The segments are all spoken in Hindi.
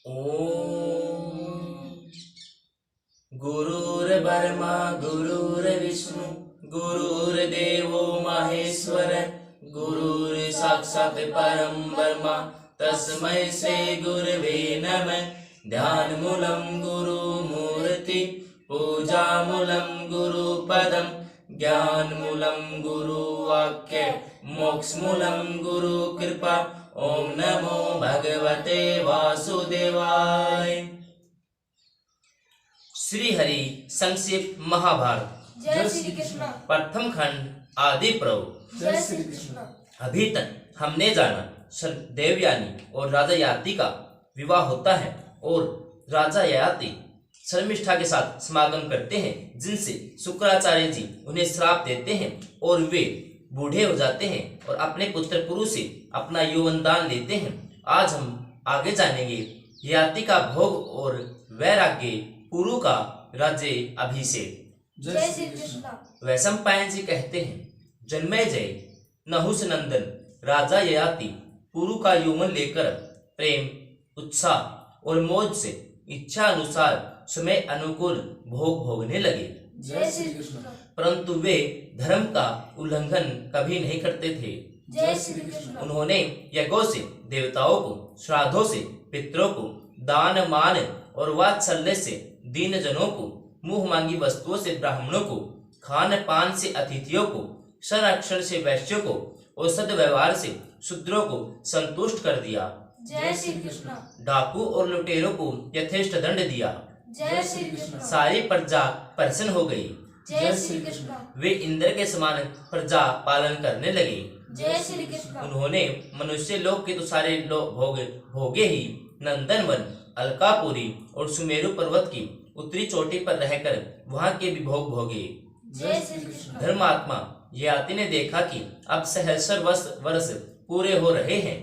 ओम गुरुर्ब्रह्मा गुरुर्विष्णु गुरुर्देवो महेश्वर गुरुर्साक्षात् परं ब्रह्म तस्मै श्री गुरवे नमः। ध्यानमूलं गुरुमूर्ति पूजामूलं गुरुपदं ज्ञानमूलं गुरुवाक्य मोक्षमूलं गुरुकृपा। ओम नमो भगवते वासुदेवाय। श्री हरि संक्षिप्त महाभारत जय श्री कृष्ण। प्रथम खंड आदि पर्व। जय श्री कृष्ण। अभी तक हमने जाना देवयानी और राजा ययाति का विवाह होता है और राजा ययाति शर्मिष्ठा के साथ समागम करते हैं, जिनसे शुक्राचार्य जी उन्हें श्राप देते हैं और वे बूढ़े हो जाते हैं और अपने पुत्र पुरु से अपना यौवन दान लेते हैं। आज हम आगे जानेंगे ययाति का भोग और वैराग्य, पुरु का राज्य अभिषेक। जय श्री कृष्ण। वैशंपायन जी कहते हैं, जन्मेजय नहुष नंदन राजा ययाति पुरु का यौवन लेकर प्रेम, उत्साह और मौज से इच्छा अनुसार समय अनुकूल भोग भोगने लगे। जय श्री कृष्ण। परंतु वे धर्म का उल्लंघन कभी नहीं करते थे। जय श्री कृष्ण। उन्होंने यज्ञों से देवताओं को, श्राद्धों से पितरों को, दान मान और वात्सल्य से दीन जनों को, मुंह मांगी वस्तुओं से ब्राह्मणों को, खान पान से अतिथियों को, संरक्षण से वैश्यों को और सद्व्यवहार से शूद्रों को संतुष्ट कर दिया। जय श्री कृष्ण। डाकू और लुटेरों को यथेष्ट दंड दिया। जय श्री कृष्ण। सारी प्रजा प्रसन्न हो गई। जय श्री कृष्ण। वे इंद्र के समान प्रजा पालन करने लगे। जय श्री कृष्ण। उन्होंने मनुष्य लोक के तो सारे भोगे ही नंदनवन, अलकापुरी और सुमेरु पर्वत की उत्तरी चोटी पर रहकर वहां के भी भोग भोगे। जय श्री कृष्ण। धर्मात्मा ययाति ने देखा कि अब सहस्र वर्ष पूरे हो रहे हैं।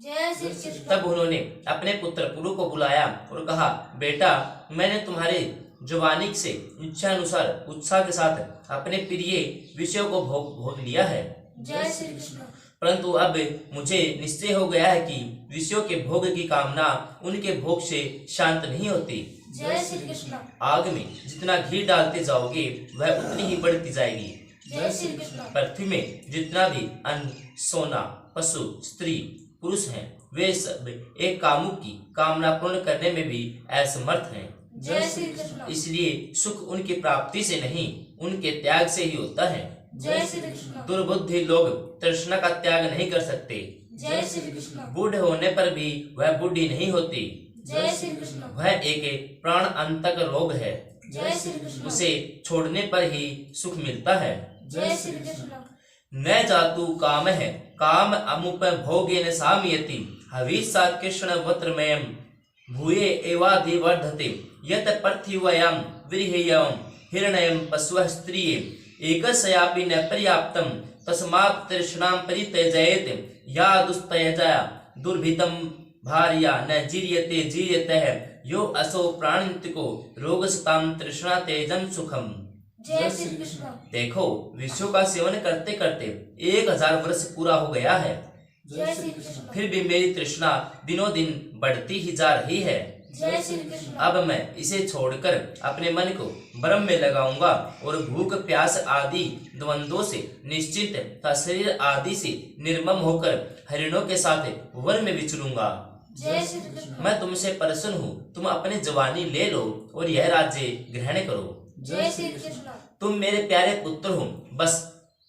जय श्री कृष्ण। तब उन्होंने अपने पुत्र पुरु को बुलाया और कहा, बेटा, मैंने तुम्हारे जवानी से इच्छा अनुसार उत्साह के साथ अपने प्रिय विषयों को भोग लिया है। जय श्री कृष्ण। परंतु अब मुझे निश्चय हो गया है कि विषयों के भोग की कामना उनके भोग से शांत नहीं होती। जय श्री कृष्ण। आग में जितना घी डालते जाओगे वह उतनी ही बढ़ती जाएगी। जय श्री कृष्ण। पृथ्वी में जितना भी अन्न, सोना, पशु, स्त्री, पुरुष हैं, वे सब एक कामुक की कामना पूर्ण करने में भी असमर्थ हैं। जय श्री कृष्ण। इसलिए सुख उनकी प्राप्ति से नहीं, उनके त्याग से ही होता है। जय श्री कृष्ण। दुर्बुद्धि लोग तृष्णा का त्याग नहीं कर सकते। जय श्री कृष्ण। बूढ़े होने पर भी वह बूढ़ी नहीं होती। जय श्री कृष्ण। वह एक प्राण अंतक रोग है। जय श्री कृष्ण। उसे छोड़ने पर ही सुख मिलता है। जय श्री कृष्ण। न जातु काम है काम अमुप भोगेन सामयति हविषा कृष्ण वत्रमयम् भूये एवाधिवर्धते यत पार्थिवयां विरहेयं हिरण्यं पशवः स्त्रिये एकस्यापि न पर्याप्तं तस्मात् तृष्णां परित्यजेत या दुस्तयजा दुर्भितं भार्या न जीर्यते जीर्यतः यो असो प्राणितिको रोगसतां तृष्णा तेजं सुखम। जय श्री कृष्ण। देखो, विषयों का सेवन करते करते 1000 वर्ष पूरा हो गया है, जय श्री कृष्ण। फिर भी मेरी तृष्णा दिनों दिन बढ़ती ही जा रही है। जय श्री कृष्ण। अब मैं इसे छोड़कर अपने मन को ब्रह्म में लगाऊंगा और भूख प्यास आदि द्वंद्वों से निश्चित तथा शरीर आदि से निर्मम होकर हरिणों के साथ वन में विचरूंगा। जय श्री कृष्ण। मैं तुमसे प्रसन्न हूँ, तुम अपनी जवानी ले लो और यह राज्य ग्रहण करो। जय श्री कृष्ण। तुम मेरे प्यारे पुत्र हो। बस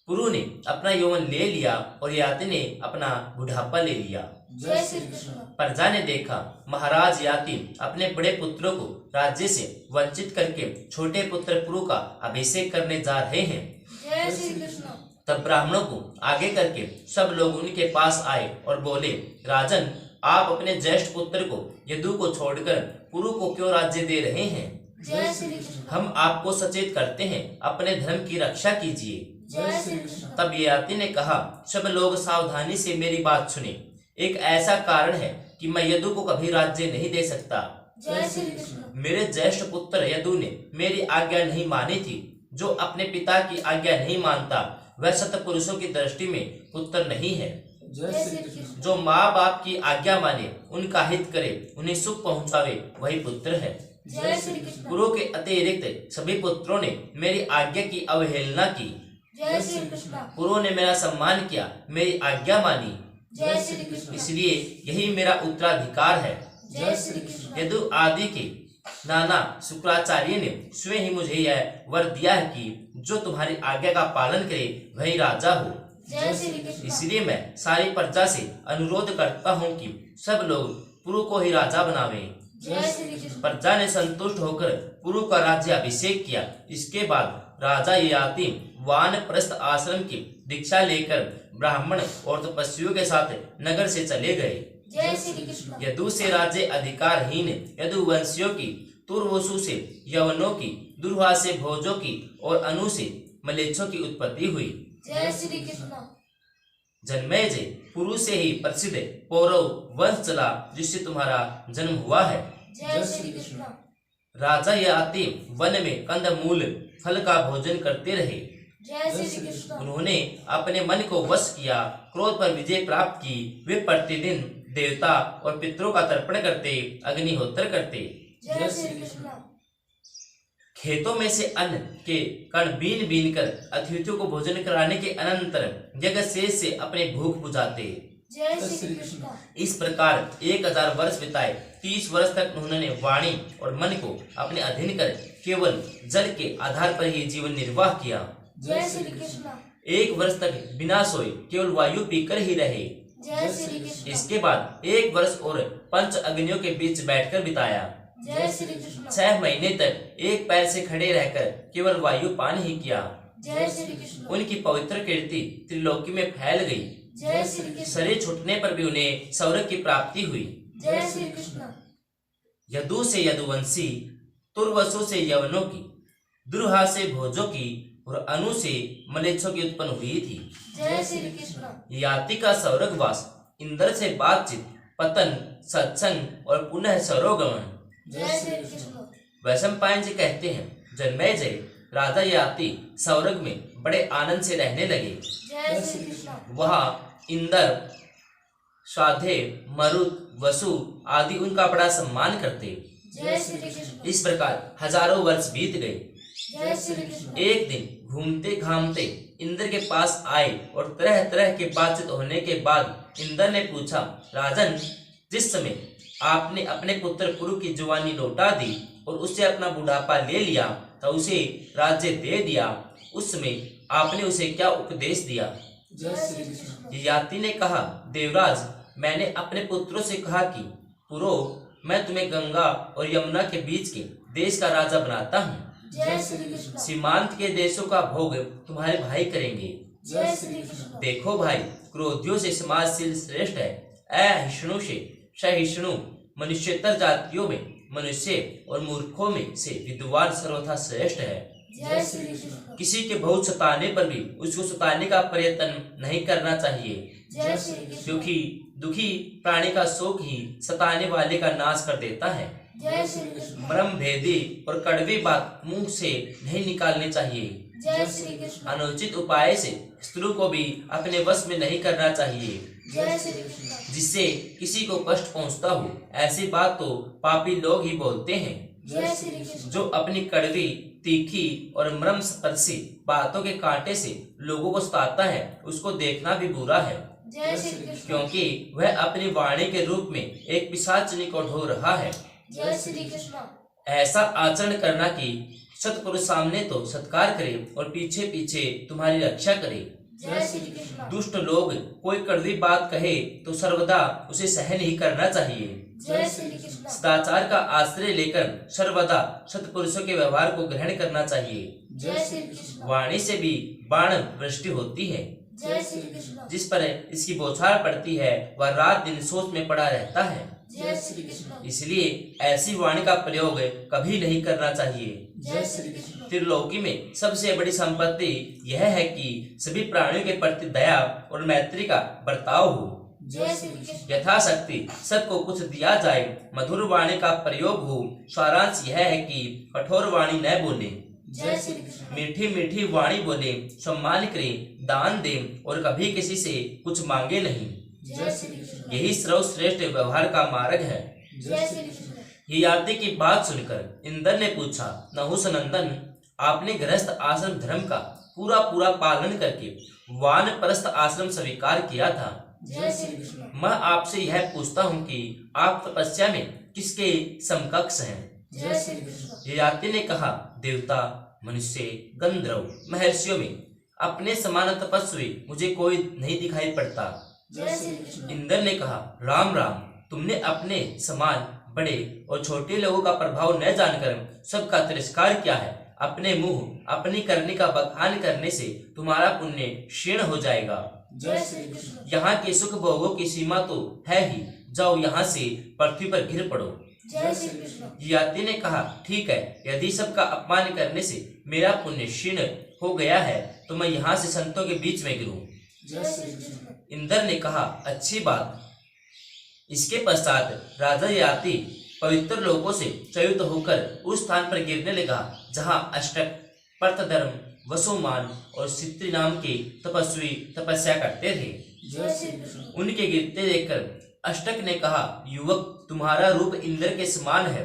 पुरु ने अपना यौवन ले लिया और ययाति ने अपना बुढ़ापा ले लिया। जय श्री कृष्ण। प्रजा ने देखा महाराज ययाति अपने बड़े पुत्रों को राज्य से वंचित करके छोटे पुत्र पुरु का अभिषेक करने जा रहे हैं। जय श्री कृष्ण। तब ब्राह्मणों को आगे करके सब लोग उनके पास आए और बोले, राजन, आप अपने ज्येष्ठ पुत्र को यदु को छोड़कर पुरु को क्यों राज्य दे रहे हैं? जय श्री कृष्ण। हम आपको सचेत करते हैं, अपने धर्म की रक्षा कीजिए। जय श्री कृष्ण। तब ययाति ने कहा, सब लोग सावधानी से मेरी बात सुने। एक ऐसा कारण है कि मैं यदु को कभी राज्य नहीं दे सकता। जय श्री कृष्ण। मेरे ज्येष्ठ पुत्र यदु ने मेरी आज्ञा नहीं मानी थी। जो अपने पिता की आज्ञा नहीं मानता वह सतपुरुषों की दृष्टि में पुत्र नहीं है। जय श्री कृष्ण। जो माँ बाप की आज्ञा माने, उनका हित करे, उन्हें सुख पहुँचावे, वही पुत्र है। जय श्री कृष्ण। गुरु के अतिरिक्त सभी पुत्रों ने मेरी आज्ञा की अवहेलना की। जय श्री कृष्ण। गुरु ने मेरा सम्मान किया, मेरी आज्ञा मानी, जय श्री कृष्ण। इसलिए यही मेरा उत्तराधिकार है। जय श्री कृष्ण। यदु आदि के नाना शुक्राचार्य ने स्वयं ही मुझे यह वर दिया है कि जो तुम्हारी आज्ञा का पालन करे वही राजा हो। जय श्री कृष्ण। इसलिए मैं सारी प्रजा से अनुरोध करता हूँ कि सब लोग पुरु को ही राजा बनावे। जय श्री कृष्ण। प्रजा ने संतुष्ट होकर पुरु का राज्य अभिषेक किया। इसके बाद राजा ययाति वानप्रस्थ आश्रम की दीक्षा लेकर ब्राह्मण और तपस्वियों के साथ नगर से चले गए। जय श्री कृष्ण। यदु से राज्य अधिकारहीन यदुवंशियों की, तुर्वसु से यवनों की, दुर्वा से भोजों की और अनु से मलेच्छों की उत्पत्ति हुई। जय श्री कृष्ण। जन्मेजय पुरु से ही प्रसिद्ध पौरव वंश चला, जिससे तुम्हारा जन्म हुआ है। जय श्री कृष्ण। राजा ययाति वन में कंदमूल फल का भोजन करते रहे। जय श्री कृष्ण। उन्होंने अपने मन को वश किया, क्रोध पर विजय प्राप्त की। वे प्रतिदिन देवता और पितरों का तर्पण करते, अग्निहोत्र करते। जय श्री कृष्ण। खेतों में से अन्न के कण बीन बीन कर अतिथियों को भोजन कराने के अनंतर यज्ञ शेष से अपने भूख बुझाते। जय श्री कृष्ण। इस प्रकार 1000 वर्ष बिताए। 30 वर्ष तक उन्होंने वाणी और मन को अपने अधीन कर केवल जल के आधार पर ही जीवन निर्वाह किया। जय श्री कृष्ण। 1 वर्ष तक बिना सोए केवल वायु पीकर ही रहे। जय श्री कृष्ण। इसके बाद 1 वर्ष और 5 अग्नियों के बीच बैठकर बिताया। जय श्री कृष्ण। 6 महीने तक एक पैर से खड़े रहकर केवल वायु पान ही किया। जय श्री कृष्ण। उनकी पवित्र कीर्ति त्रिलोकी में फैल गई। जय श्री कृष्ण। शरीर छूटने पर भी उन्हें स्वर्ग की प्राप्ति हुई। जय श्री कृष्ण। यदु से यदुवंशी, तुर्वसु से यवनों की, दुर्हा से भोजों की और अनु से मलेच्छों की उत्पन्न हुई थी। जय श्री कृष्ण। याति का स्वर्गवास, इंद्र से बातचीत, पतन, सत्संग और पुनः सरोगमन। जय श्री कृष्ण। वैशंपायन जी कहते हैं, जन्मेजय राजा याति स्वर्ग में बड़े आनंद से रहने लगे। जय श्री कृष्ण। वहाँ इंद्र, श्राद्धे, मरुत, वसु आदि उनका बड़ा सम्मान करते। जय श्री कृष्ण। इस प्रकार हजारों वर्ष बीत गए। जय श्री कृष्ण। एक दिन घूमते घामते इंद्र के पास आए और तरह तरह के बातचीत होने के बाद इंद्र ने पूछा, राजन, जिस समय आपने अपने पुत्र पुरु की जवानी लौटा दी और उससे अपना बुढ़ापा ले लिया तो उसे राज्य दे दिया, उस समय आपने उसे क्या उपदेश दिया? जय श्री कृष्ण। ययाति ने कहा, देवराज, मैंने अपने पुत्रों से कहा कि पुरो, मैं तुम्हें गंगा और यमुना के बीच के देश का राजा बनाता हूँ। जय श्री कृष्ण। सीमांत के देशों का भोग तुम्हारे भाई करेंगे। जय श्री कृष्ण। देखो भाई, क्रोधियों से समाजशील श्रेष्ठ है, अहिष्णु से सहिष्णु, मनुष्यतर जातियों में मनुष्य और मूर्खों में से विद्वान सर्वथा श्रेष्ठ है। जय श्री कृष्ण। किसी के बहुत सताने पर भी उसको सताने का प्रयत्न नहीं करना चाहिए, जय श्री कृष्ण। क्योंकि दुखी प्राणी का शोक ही सताने वाले का नाश कर देता है। जय श्री कृष्ण। मर्म भेदी और कड़वी बात मुंह से नहीं निकालनी चाहिए। जय श्री कृष्ण। अनुचित उपाय से स्त्री को भी अपने वश में नहीं करना चाहिए, जय श्री कृष्ण। जिससे किसी को कष्ट पहुंचता हो। ऐसी बात तो पापी लोग ही बोलते हैं। जय श्री कृष्ण। जो अपनी कड़वी, तीखी और मर्मस्पर्शी बातों के कांटे से लोगों को सताता है, उसको देखना भी बुरा है, जय श्री कृष्ण। क्योंकि वह अपनी वाणी के रूप में एक पिशाचनी को ढो रहा है। जय श्री कृष्ण। ऐसा आचरण करना कि सत्पुरुष सामने तो सत्कार करे और पीछे पीछे तुम्हारी रक्षा करे। जय श्री कृष्ण। दुष्ट लोग कोई कड़वी बात कहे तो सर्वदा उसे सहन ही करना चाहिए। जय श्री कृष्ण। सदाचार का आश्रय लेकर सर्वदा सत्पुरुषों के व्यवहार को ग्रहण करना चाहिए। जय श्री कृष्ण। वाणी से भी बाण वृष्टि होती है। जय श्री कृष्ण। जिस पर इसकी बौछार पड़ती है वह रात दिन सोच में पड़ा रहता है। जय श्री कृष्ण। इसलिए ऐसी वाणी का प्रयोग कभी नहीं करना चाहिए। जय श्री कृष्ण। त्रिलोकी में सबसे बड़ी संपत्ति यह है कि सभी प्राणियों के प्रति दया और मैत्री का बर्ताव हो। जय श्री कृष्ण। यथाशक्ति सबको कुछ दिया जाए, मधुर वाणी का प्रयोग हो। सारांश यह है कि कठोर वाणी न बोले, जय श्री कृष्ण। मीठी मीठी वाणी बोले, सम्मान करें, दान दें और कभी किसी से कुछ मांगे नहीं। जय श्री कृष्ण यही सर्वश्रेष्ठ व्यवहार का मार्ग है। जय श्री कृष्ण ययाति की बात सुनकर इंद्र ने पूछा, नहुसनंदन, आपने गृहस्थ आश्रम धर्म का पूरा पूरा पालन करके वानप्रस्थ आश्रम स्वीकार किया था। जय श्री कृष्ण मैं आपसे यह पूछता हूँ कि आप तपस्या में किसके समकक्ष हैं? जय श्री कृष्ण ययाति ने कहा, देवता, मनुष्य, गंधर्व, महर्षियों में अपने समान तपस्वी मुझे कोई नहीं दिखाई पड़ता। जय श्री कृष्ण इंद्र ने कहा, राम राम, तुमने अपने समान बड़े और छोटे लोगों का प्रभाव न जानकर सबका तिरस्कार किया है। अपने मुंह अपनी करनी का बखान करने से तुम्हारा पुण्य क्षीण हो जाएगा। जय श्री कृष्ण यहाँ के सुख भोगों की सीमा तो है ही, जाओ यहाँ से पृथ्वी पर गिर पड़ो। जय श्री कृष्ण ययाति ने कहा, ठीक है, यदि सबका अपमान करने से मेरा पुण्य क्षीण हो गया है तो मैं यहाँ से संतों के बीच में गिरूं। जय श्री कृष्ण इंद्र ने कहा, अच्छी बात। इसके पश्चात राजा ययाति पवित्र लोकों से च्युत होकर उस स्थान पर गिरने लगा जहाँ अष्टक, पर्तधर्म, वसुमान और सित्री नाम के तपस्वी तपस्या करते थे। जय श्री कृष्ण उनके गिरते देखकर अष्टक ने कहा, युवक, तुम्हारा रूप इंद्र के समान है।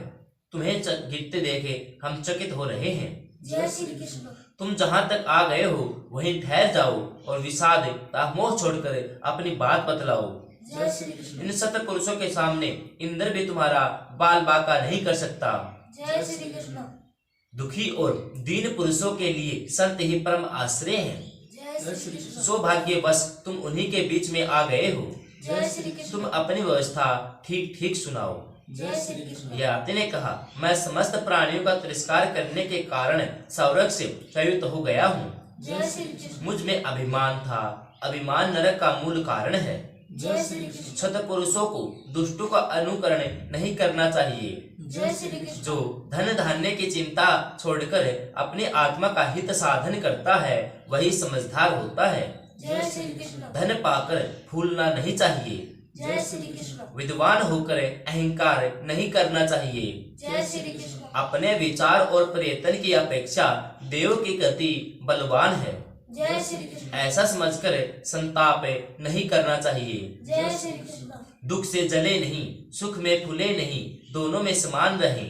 तुम्हें गिरते देखे हम चकित हो रहे हैं। जय श्री कृष्ण तुम जहाँ तक आ गए हो वहीं ठहर जाओ और विषाद मोह छोड़कर अपनी बात बतलाओ। जय श्री कृष्ण इन सत पुरुषों के सामने इंद्र भी तुम्हारा बाल बाका नहीं कर सकता। जय श्री कृष्ण दुखी और दीन पुरुषों के लिए संत ही परम आश्रय हैं। जय श्री कृष्ण सौभाग्यवश तुम उन्हीं के बीच में आ गए हो। जय श्री कृष्ण तुम अपनी व्यवस्था ठीक ठीक सुनाओ। जय श्री कृष्ण ययाति ने कहा, मैं समस्त प्राणियों का तिरस्कार करने के कारण सौरभ से च्युत हो गया हूँ। जय श्री कृष्ण मुझ में अभिमान था। अभिमान नरक का मूल कारण है। जय श्री कृष्ण सत्पुरुषों को दुष्टों का अनुकरण नहीं करना चाहिए। जय श्री कृष्ण जो धन धान्य की चिंता छोड़कर अपनी आत्मा का हित साधन करता है वही समझदार होता है। जय श्री कृष्ण धन पाकर फूलना नहीं चाहिए। जय श्री कृष्ण विद्वान होकर अहंकार नहीं करना चाहिए। जय श्री कृष्ण अपने विचार और प्रयत्न की अपेक्षा देव की गति बलवान है। जय श्री कृष्ण ऐसा समझकर संताप नहीं करना चाहिए। जय श्री कृष्ण दुख से जले नहीं, सुख में फूले नहीं, दोनों में समान रहे।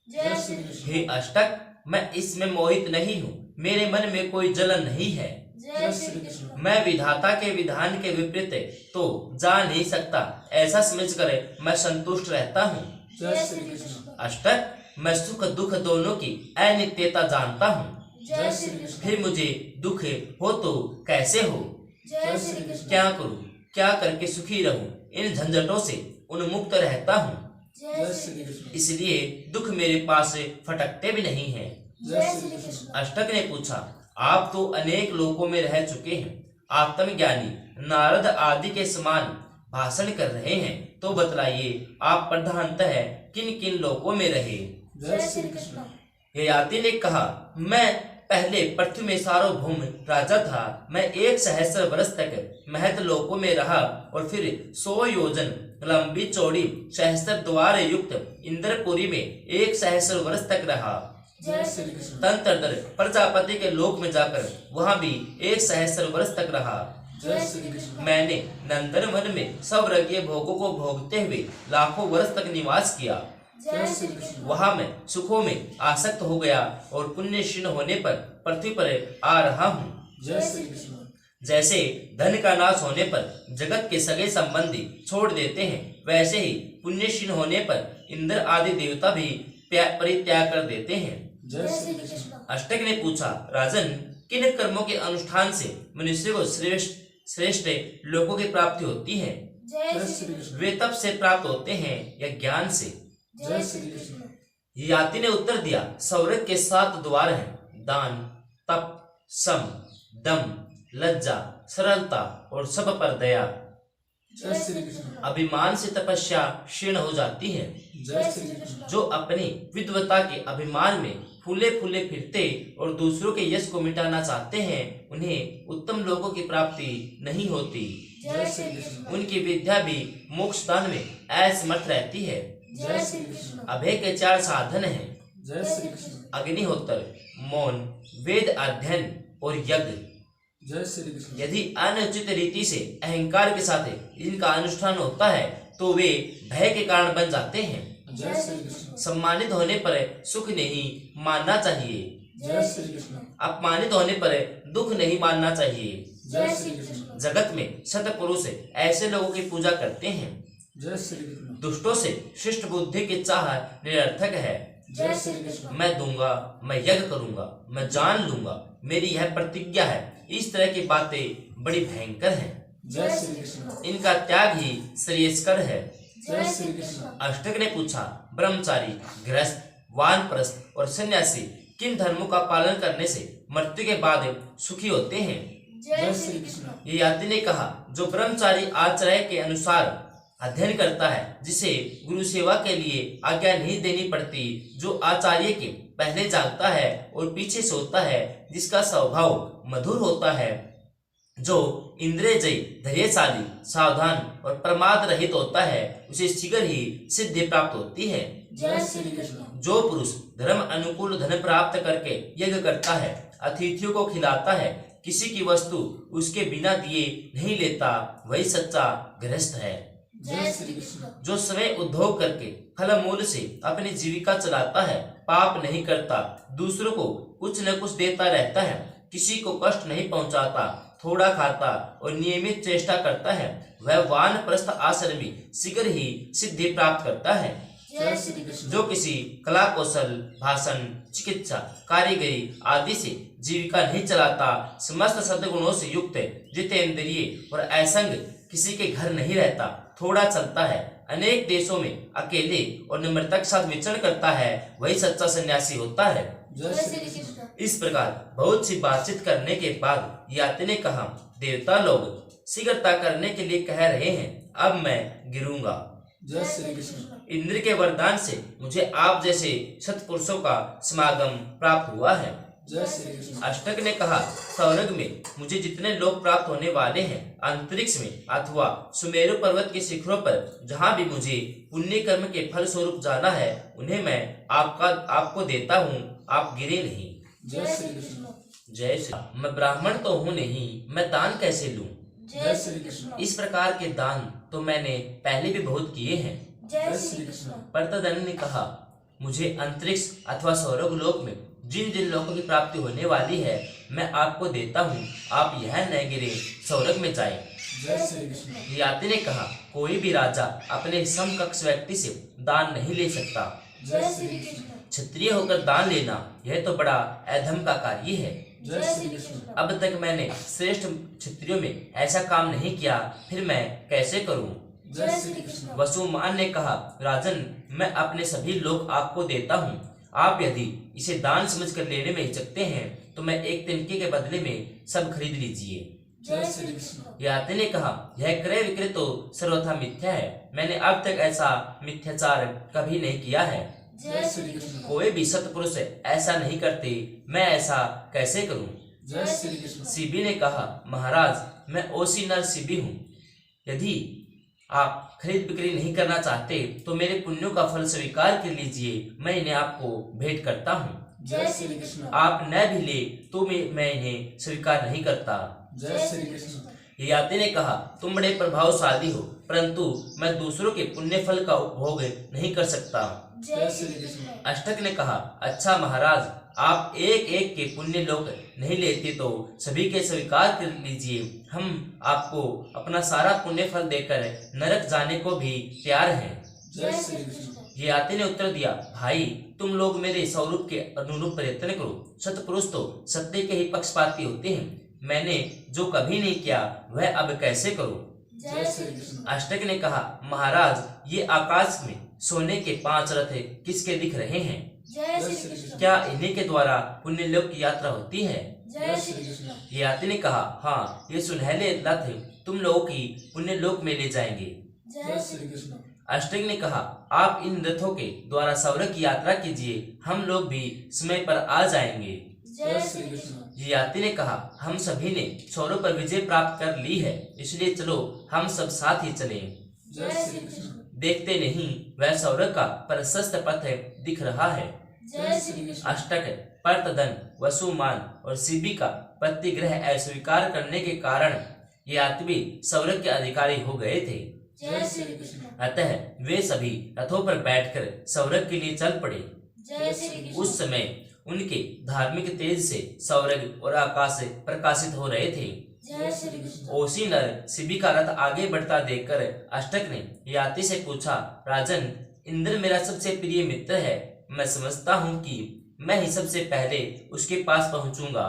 जय श्री कृष्ण हे अष्टक, मैं इसमें मोहित नहीं हूँ। मेरे मन में कोई जलन नहीं है। जय श्री कृष्ण मैं विधाता के विधान के विपरीत तो जा नहीं सकता। ऐसा समझकर मैं संतुष्ट रहता हूँ। जय श्री कृष्ण अष्टक, मैं सुख दुख दोनों की अनित्यता जानता हूँ। जय श्री कृष्ण फिर मुझे दुख हो तो कैसे हो? जय श्री कृष्ण क्या करूं? क्या करके सुखी रहूं? इन झंझटों से उन्मुक्त रहता हूँ। जय श्री कृष्ण इसलिए दुख मेरे पास फटकते भी नहीं हैं। जय श्री कृष्ण अष्टक ने पूछा, आप तो अनेक लोकों में रह चुके हैं, आत्मज्ञानी नारद आदि के समान भाषण कर रहे हैं, तो बतलाइए आप प्रधानतः किन किन लोकों में रहे? जय श्री कृष्ण ययाति ने कहा, मैं पहले पृथ्वी में सार्वभौम राजा था। मैं 1 सहस्र वर्ष तक महत लोकों में रहा और फिर 100 योजन लंबी चौड़ी सहस्त्र द्वार युक्त इंद्रपुरी में 1 सहस्र वर्ष तक रहा। जय श्री कृष्ण तंत्र प्रजापति के लोक में जाकर वहां भी 1 सहस्र वर्ष तक रहा। जय श्री कृष्ण मैंने नंदनवन में सवर्गीय भोगों को भोगते हुए लाखों वर्ष तक निवास किया। जय श्री कृष्ण वहां मैं सुखों में आसक्त हो गया और पुण्य क्षीण होने पर पृथ्वी पर आ रहा हूँ। जय श्री कृष्ण जैसे धन का नाश होने पर जगत के सगे संबंधी छोड़ देते हैं, वैसे ही पुण्य क्षीण होने पर इंद्र आदि देवता भी परित्याग कर देते हैं। जय श्री कृष्ण अष्टक ने पूछा, राजन, किन कर्मों के अनुष्ठान से मनुष्य को श्रेष्ठ लोकों की प्राप्ति होती है? जय श्री कृष्ण वे तप से प्राप्त होते हैं या ज्ञान से? जय श्री कृष्ण ययाति ने उत्तर दिया, सौरभ के 7 द्वार हैं, दान, तप, सम, दम, लज्जा, सरलता और सब पर दया। जय श्री कृष्ण अभिमान से तपस्या क्षीण हो जाती है। जय श्री कृष्ण जो अपनी विद्वता के अभिमान में फूले फूले फिरते और दूसरों के यश को मिटाना चाहते हैं, उन्हें उत्तम लोगों की प्राप्ति नहीं होती। जय श्री कृष्ण उनकी विद्या भी मोक्षदान में असमर्थ रहती है। जय श्री कृष्ण अभय के 4 साधन हैं, जय श्री कृष्ण अग्निहोत्र, मौन, वेद अध्ययन और यज्ञ। जय श्री कृष्ण। यदि अनुचित रीति से अहंकार के साथ इनका अनुष्ठान होता है तो वे भय के कारण बन जाते हैं। जय श्री कृष्ण। सम्मानित होने पर सुख नहीं मानना चाहिए, जय श्री कृष्ण। अपमानित होने पर दुख नहीं मानना चाहिए। जय श्री कृष्ण। जगत में सतपुरुष ऐसे लोगों की पूजा करते हैं। जय श्री कृष्ण। दुष्टों से शिष्ट बुद्धि की चाह निरर्थक है। जय श्री कृष्ण। मैं दूंगा, मैं यज्ञ करूंगा, मैं जान लूंगा, मेरी यह प्रतिज्ञा है, इस तरह की बातें बड़ी भयंकर हैं। जय श्री कृष्ण। इनका त्याग ही श्रेयस्कर है। जय श्री कृष्ण। अष्टक ने पूछा, ब्रह्मचारी, गृहस्थ, वानप्रस्थ और सन्यासी किन धर्मों का पालन करने से मृत्यु के बाद सुखी होते हैं? जय श्री कृष्ण। ये याति ने कहा, जो ब्रह्मचारी आचार्य के अनुसार अध्ययन करता है, जिसे गुरु सेवा के लिए आज्ञा नहीं देनी पड़ती, जो आचार्य के पहले जागता है और पीछे सोता है, जिसका स्वभाव मधुर होता है, जो इंद्रिय जयी, धैर्यशाली, सावधान और प्रमाद रहित होता है, उसे शीघ्र ही सिद्धि प्राप्त होती है। जय श्री कृष्ण। जो पुरुष धर्म अनुकूल धन प्राप्त करके यज्ञ करता है, अतिथियों को खिलाता है, किसी की वस्तु उसके बिना दिए नहीं लेता, वही सच्चा गृहस्थ है। जय श्री कृष्ण। जो स्वयं उद्योग करके फल मूल से अपनी जीविका चलाता है, पाप नहीं करता, दूसरों को कुछ न कुछ देता रहता है, किसी को कष्ट नहीं पहुंचाता, थोड़ा खाता और नियमित चेष्टा करता है, वह वानप्रस्थ आश्रमी शीघ्र ही सिद्धि प्राप्त करता है। जय श्री कृष्ण। जो किसी कला कौशल, भाषण, चिकित्सा, कारीगरी आदि से जीविका नहीं चलाता, समस्त सद्गुणों से युक्त, जितेंद्रिय और असंग, किसी के घर नहीं रहता, थोड़ा चलता है, अनेक देशों में अकेले और निम्रता के साथ विचरण करता है, वही सच्चा सन्यासी होता है। जय श्री कृष्ण। इस प्रकार बहुत सी बातचीत करने के बाद याति ने कहा, देवता लोग शीघ्रता करने के लिए कह रहे हैं, अब मैं गिरूंगा। जय श्री कृष्ण। इंद्र के वरदान से मुझे आप जैसे सत्पुरुषों का समागम प्राप्त हुआ है। जय श्री कृष्ण। अष्टक ने कहा, स्वर्ग में मुझे जितने लोग प्राप्त होने वाले हैं, अंतरिक्ष में अथवा सुमेरु पर्वत के शिखरों पर जहाँ भी मुझे पुण्य कर्म के फल स्वरूप जाना है, उन्हें मैं आपको देता हूँ, आप गिरे नहीं। जय श्री कृष्ण। जय श्री। मैं ब्राह्मण तो हूँ नहीं, मैं दान कैसे लूँ? जय श्री कृष्ण। इस प्रकार के दान तो मैंने पहले भी बहुत किए हैं। जय श्री कृष्ण। पर्तदन ने कहा, मुझे अंतरिक्ष अथवा स्वर्ग लोक में जिन जिन लोगों की प्राप्ति होने वाली है, मैं आपको देता हूँ, आप यह न गिरे, स्वर्ग में जाए। जय श्री कृष्ण। याति ने कहा, कोई भी राजा अपने समकक्ष व्यक्ति से दान नहीं ले सकता। जय श्री कृष्ण। क्षत्रिय होकर दान लेना यह तो बड़ा अधम का कार्य है। जय श्री कृष्ण। अब तक मैंने श्रेष्ठ क्षत्रियों में ऐसा काम नहीं किया, फिर मैं कैसे करूं? जय श्री कृष्ण। वसुमान ने कहा, राजन, मैं अपने सभी लोग आपको देता हूँ, आप यदि इसे दान समझकर लेने में हिचकते हैं तो मैं एक तिनके के बदले में सब खरीद लीजिए। जय श्री कृष्ण। याति ने कहा, यह क्रय विक्रय तो सर्वथा मिथ्या है, मैंने अब तक ऐसा मिथ्याचार कभी नहीं किया है। जय श्री कृष्ण। कोई भी सत्पुरुष ऐसा नहीं करते, मैं ऐसा कैसे करूं? जय श्री कृष्ण। सीबी ने कहा, महाराज, मैं ओसी नर सीबी हूँ, यदि आप खरीद बिक्री नहीं करना चाहते तो मेरे पुण्यों का फल स्वीकार कर लीजिए, मैं इन्हें आपको भेंट करता हूँ। जय श्री कृष्ण। आप न भी ले तो मैं इन्हें स्वीकार नहीं करता। जय श्री कृष्ण। याति ने कहा, तुम बड़े प्रभावशाली हो, परंतु मैं दूसरों के पुण्य फल का उपभोग नहीं कर सकता। जय श्री कृष्ण। अष्टक ने कहा, अच्छा महाराज, आप एक एक के पुण्य लोक नहीं लेते तो सभी के स्वीकार कर लीजिए, हम आपको अपना सारा पुण्य फल देकर नरक जाने को भी तैयार हैं। जय श्री कृष्ण। ये आते ने उत्तर दिया, भाई, तुम लोग मेरे स्वरूप के अनुरूप प्रयत्न करो, सत्पुरुष तो सत्य के ही पक्षपाती होते हैं, मैंने जो कभी नहीं किया वह अब कैसे करूं? जय श्री कृष्ण। अष्टक ने कहा, महाराज, ये आकाश में सोने के 5 रथ किसके दिख रहे हैं? जय श्री कृष्ण। क्या इन्हीं के द्वारा पुण्य लोक की यात्रा होती है? जय श्री कृष्ण। ये याति ने कहा, हाँ, ये सुनहले रथ तुम लोगों की पुण्य लोक में ले जाएंगे। जय श्री कृष्ण। अष्टक ने कहा, आप इन रथों के द्वारा स्वर्ग की यात्रा कीजिए, हम लोग भी समय पर आ जाएंगे। जय श्री कृष्ण। ये याति ने कहा, हम सभी ने छोरों पर विजय प्राप्त कर ली है, इसलिए चलो हम सब साथ ही चलें। जय श्री कृष्ण। देखते नहीं वह स्वर्ग का प्रशस्त पथ दिख रहा है। जय श्री कृष्ण। अष्टक, पर्तदन, वसुमान और सीबी का प्रतिग्रह अस्वीकार करने के कारण यात्री स्वर्ग के अधिकारी हो गए थे। जय श्री कृष्ण। अतः वे सभी रथों पर बैठकर स्वर्ग के लिए चल पड़े। जय श्री कृष्ण। उस समय उनके धार्मिक तेज से स्वर्ग और आकाश प्रकाशित हो रहे थे। जय श्री कृष्ण। ओसी नर शिबी का रथ आगे बढ़ता देखकर अष्टक ने याति से पूछा, राजन, इंद्र मेरा सबसे प्रिय मित्र है। मैं समझता हूँ कि मैं ही सबसे पहले उसके पास पहुंचूंगा।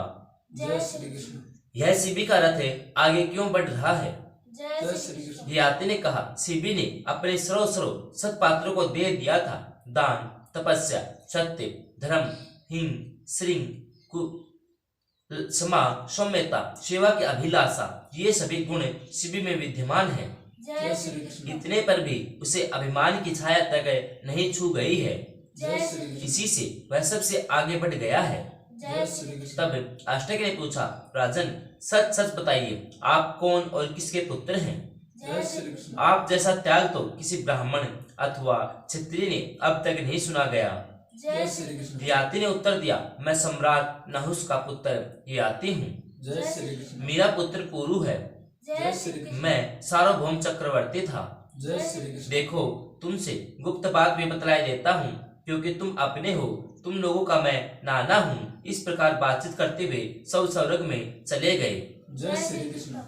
जय श्री कृष्ण। यह शिबी का रथ आगे क्यों बढ़ रहा है? जय श्री कृष्ण। याति ने कहा, शिबी ने अपने सर्व सत्पात्रों को दे दिया था। दान, तपस्या, सत्य, धर्म, हिंग, श्रृंग, क्षमा, सौम्यता, सेवा की अभिलाषा, ये सभी गुण शिबी में विद्यमान हैं। जय श्री कृष्ण। इतने पर भी उसे अभिमान की छाया तक नहीं छू गई है। जय श्री कृष्ण। इसी से वह सबसे आगे बढ़ गया है। जय श्री कृष्ण। तब अष्टक ने पूछा, राजन, सच सच बताइए, आप कौन और किसके पुत्र हैं? जय श्री कृष्ण। आप जैसा त्याग तो किसी ब्राह्मण अथवा क्षत्रिय ने अब तक नहीं सुना गया। जय श्री कृष्ण। याति ने उत्तर दिया, मैं सम्राट नहुस का पुत्र याति हूँ। जय श्री कृष्ण। मेरा पुत्र पुरु है। जय श्री कृष्ण। मैं सार्वभौम चक्रवर्ती था। जय श्री कृष्ण। देखो, तुमसे गुप्त बात भी बतलाई देता हूँ, क्योंकि तुम अपने हो, तुम लोगों का मैं नाना हूँ। इस प्रकार बातचीत करते हुए सब स्वर्ग में चले गए। जय श्री कृष्ण।